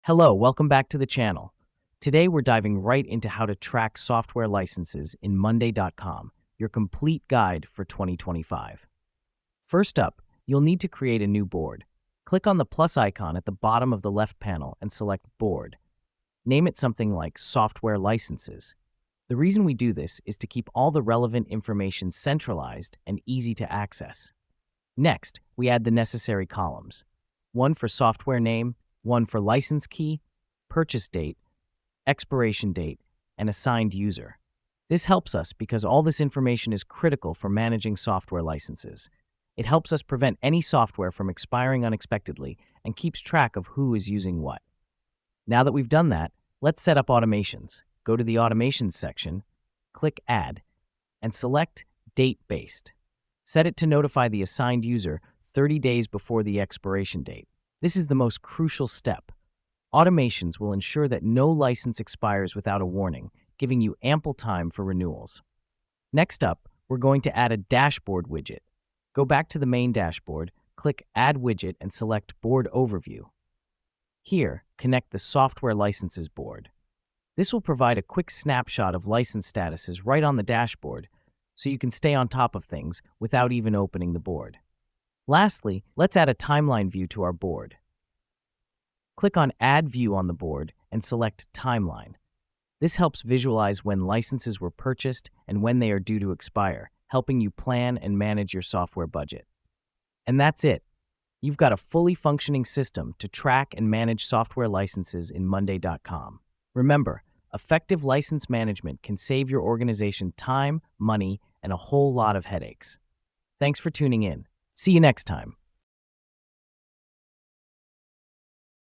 Hello, welcome back to the channel. Today we're diving right into how to track software licenses in Monday.com, your complete guide for 2025. First up, you'll need to create a new board. Click on the plus icon at the bottom of the left panel and select Board. Name it something like Software Licenses. The reason we do this is to keep all the relevant information centralized and easy to access. Next, we add the necessary columns. One for software name, one for license key, purchase date, expiration date, and assigned user. This helps us because all this information is critical for managing software licenses. It helps us prevent any software from expiring unexpectedly and keeps track of who is using what. Now that we've done that, let's set up automations. Go to the Automations section, click Add, and select Date-Based. Set it to notify the assigned user 30 days before the expiration date. This is the most crucial step. Automations will ensure that no license expires without a warning, giving you ample time for renewals. Next up, we're going to add a dashboard widget. Go back to the main dashboard, click Add Widget, and select Board Overview. Here, connect the Software Licenses board. This will provide a quick snapshot of license statuses right on the dashboard, so you can stay on top of things without even opening the board. Lastly, let's add a timeline view to our board. Click on Add View on the board and select Timeline. This helps visualize when licenses were purchased and when they are due to expire, helping you plan and manage your software budget. And that's it. You've got a fully functioning system to track and manage software licenses in Monday.com. Remember, effective license management can save your organization time, money, and a whole lot of headaches. Thanks for tuning in. See you next time.